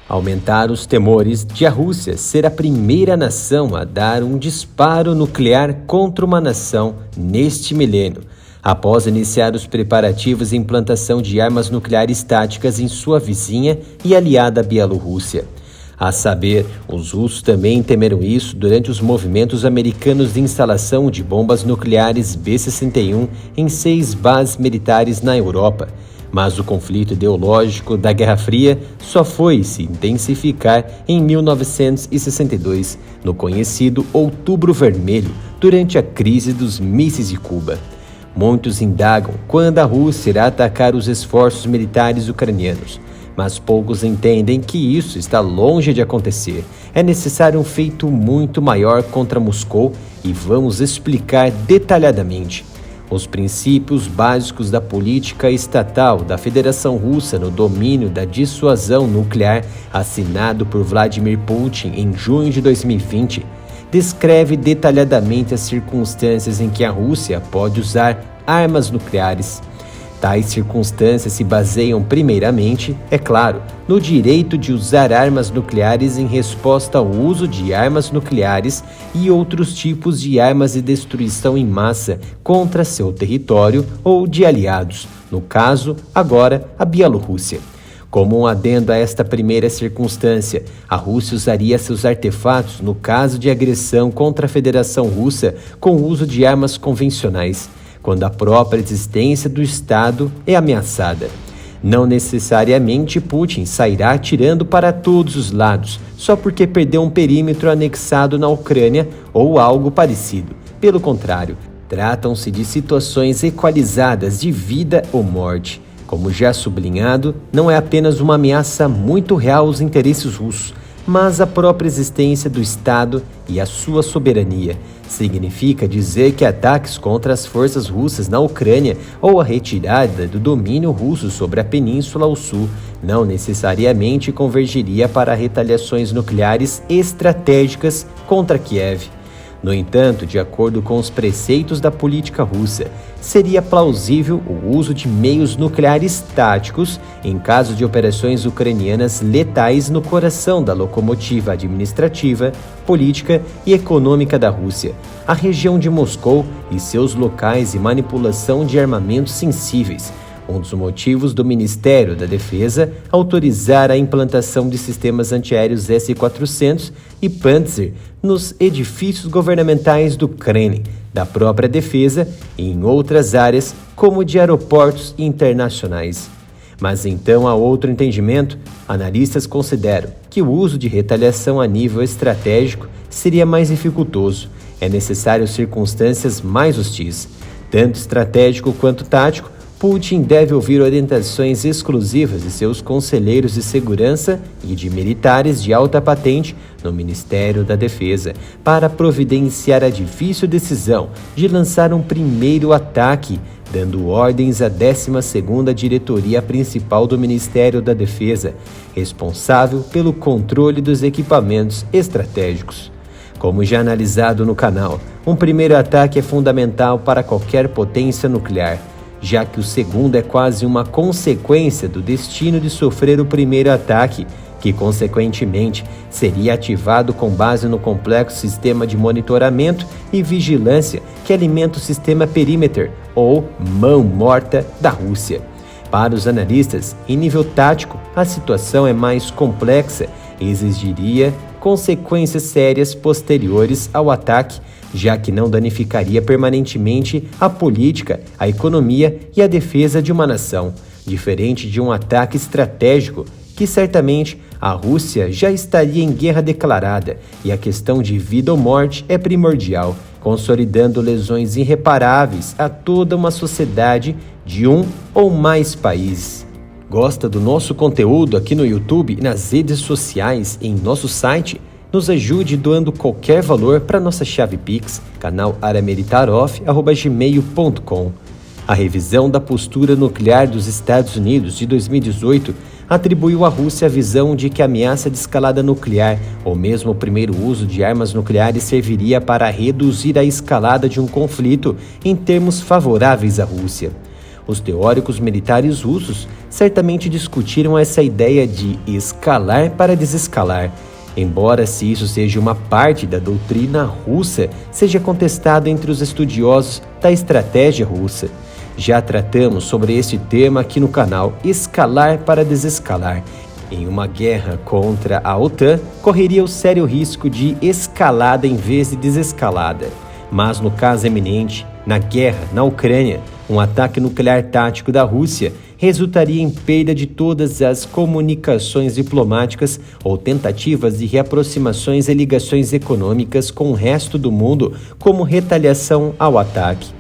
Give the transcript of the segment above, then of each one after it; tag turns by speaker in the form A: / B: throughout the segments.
A: Aumentaram os temores de a Rússia ser a primeira nação a dar um disparo nuclear contra uma nação neste milênio, após iniciar os preparativos e implantação de armas nucleares táticas em sua vizinha e aliada Bielorrússia. A saber, os russos também temeram isso durante os movimentos americanos de instalação de bombas nucleares B-61 em 6 bases militares na Europa. Mas o conflito ideológico da Guerra Fria só foi se intensificar em 1962, no conhecido Outubro Vermelho, durante a crise dos mísseis de Cuba. Muitos indagam quando a Rússia irá atacar os esforços militares ucranianos, mas poucos entendem que isso está longe de acontecer. É necessário um feito muito maior contra Moscou e vamos explicar detalhadamente os princípios básicos da política estatal da Federação Russa no domínio da dissuasão nuclear, assinado por Vladimir Putin em junho de 2020, descreve detalhadamente as circunstâncias em que a Rússia pode usar armas nucleares. Tais circunstâncias se baseiam primeiramente, é claro, no direito de usar armas nucleares em resposta ao uso de armas nucleares e outros tipos de armas de destruição em massa contra seu território ou de aliados, no caso, agora, a Bielorrússia. Como um adendo a esta primeira circunstância, a Rússia usaria seus artefatos no caso de agressão contra a Federação Russa com o uso de armas convencionais, quando a própria existência do Estado é ameaçada. Não necessariamente Putin sairá atirando para todos os lados, só porque perdeu um perímetro anexado na Ucrânia ou algo parecido. Pelo contrário, tratam-se de situações equalizadas de vida ou morte. Como já sublinhado, não é apenas uma ameaça muito real aos interesses russos, mas a própria existência do Estado e a sua soberania. Significa dizer que ataques contra as forças russas na Ucrânia ou a retirada do domínio russo sobre a Península ao Sul não necessariamente convergiria para retaliações nucleares estratégicas contra Kiev. No entanto, de acordo com os preceitos da política russa, seria plausível o uso de meios nucleares táticos em caso de operações ucranianas letais no coração da locomotiva administrativa, política e econômica da Rússia, a região de Moscou e seus locais de manipulação de armamentos sensíveis. Um dos motivos do Ministério da Defesa autorizar a implantação de sistemas antiaéreos S-400 e Pantsir nos edifícios governamentais do Kremlin, da própria defesa e em outras áreas, como de aeroportos internacionais. Mas então há outro entendimento. Analistas consideram que o uso de retaliação a nível estratégico seria mais dificultoso. É necessário circunstâncias mais hostis, tanto estratégico quanto tático. Putin deve ouvir orientações exclusivas de seus conselheiros de segurança e de militares de alta patente no Ministério da Defesa para providenciar a difícil decisão de lançar um primeiro ataque, dando ordens à 12ª Diretoria Principal do Ministério da Defesa, responsável pelo controle dos equipamentos estratégicos. Como já analisado no canal, um primeiro ataque é fundamental para qualquer potência nuclear, já que o segundo é quase uma consequência do destino de sofrer o primeiro ataque, que consequentemente seria ativado com base no complexo sistema de monitoramento e vigilância que alimenta o sistema Perimeter, ou mão morta, da Rússia. Para os analistas, em nível tático, a situação é mais complexa e exigiria consequências sérias posteriores ao ataque, já que não danificaria permanentemente a política, a economia e a defesa de uma nação, diferente de um ataque estratégico, que certamente a Rússia já estaria em guerra declarada e a questão de vida ou morte é primordial, consolidando lesões irreparáveis a toda uma sociedade de um ou mais países. Gosta do nosso conteúdo aqui no YouTube e nas redes sociais e em nosso site? Nos ajude doando qualquer valor para nossa chave Pix, canal aramilitaroff@gmail.com. A revisão da postura nuclear dos Estados Unidos de 2018 atribuiu à Rússia a visão de que a ameaça de escalada nuclear, ou mesmo o primeiro uso de armas nucleares, serviria para reduzir a escalada de um conflito em termos favoráveis à Rússia. Os teóricos militares russos certamente discutiram essa ideia de escalar para desescalar. Embora se isso seja uma parte da doutrina russa, seja contestado entre os estudiosos da estratégia russa. Já tratamos sobre este tema aqui no canal Escalar para Desescalar. Em uma guerra contra a OTAN, correria o sério risco de escalada em vez de desescalada. Mas no caso eminente, na guerra na Ucrânia, um ataque nuclear tático da Rússia resultaria em perda de todas as comunicações diplomáticas ou tentativas de reaproximações e ligações econômicas com o resto do mundo como retaliação ao ataque.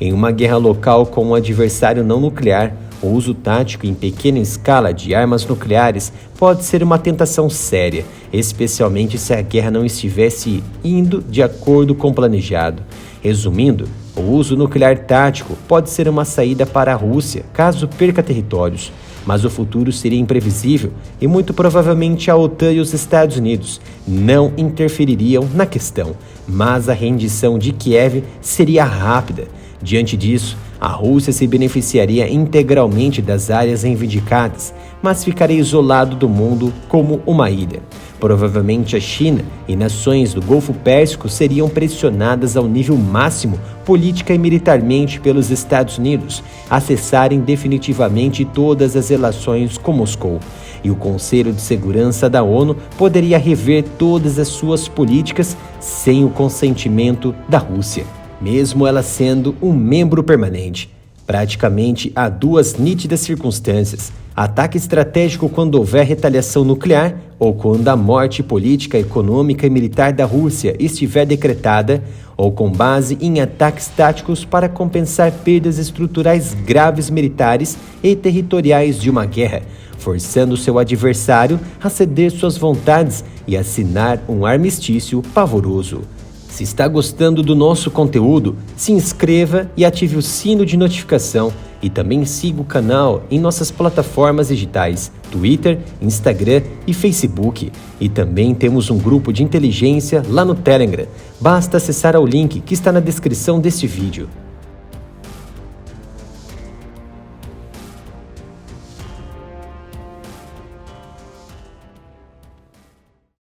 A: Em uma guerra local com um adversário não nuclear, o uso tático em pequena escala de armas nucleares pode ser uma tentação séria, especialmente se a guerra não estivesse indo de acordo com o planejado. Resumindo, o uso nuclear tático pode ser uma saída para a Rússia, caso perca territórios, mas o futuro seria imprevisível e muito provavelmente a OTAN e os Estados Unidos não interfeririam na questão, mas a rendição de Kiev seria rápida. Diante disso, a Rússia se beneficiaria integralmente das áreas reivindicadas, mas ficaria isolado do mundo como uma ilha. Provavelmente a China e nações do Golfo Pérsico seriam pressionadas ao nível máximo política e militarmente pelos Estados Unidos a cessarem definitivamente todas as relações com Moscou. E o Conselho de Segurança da ONU poderia rever todas as suas políticas sem o consentimento da Rússia, mesmo ela sendo um membro permanente. Praticamente há duas nítidas circunstâncias: ataque estratégico quando houver retaliação nuclear ou quando a morte política, econômica e militar da Rússia estiver decretada, ou com base em ataques táticos para compensar perdas estruturais graves militares e territoriais de uma guerra, forçando seu adversário a ceder suas vontades e assinar um armistício pavoroso. Se está gostando do nosso conteúdo, se inscreva e ative o sino de notificação e também siga o canal em nossas plataformas digitais, Twitter, Instagram e Facebook. E também temos um grupo de inteligência lá no Telegram. Basta acessar o link que está na descrição deste vídeo.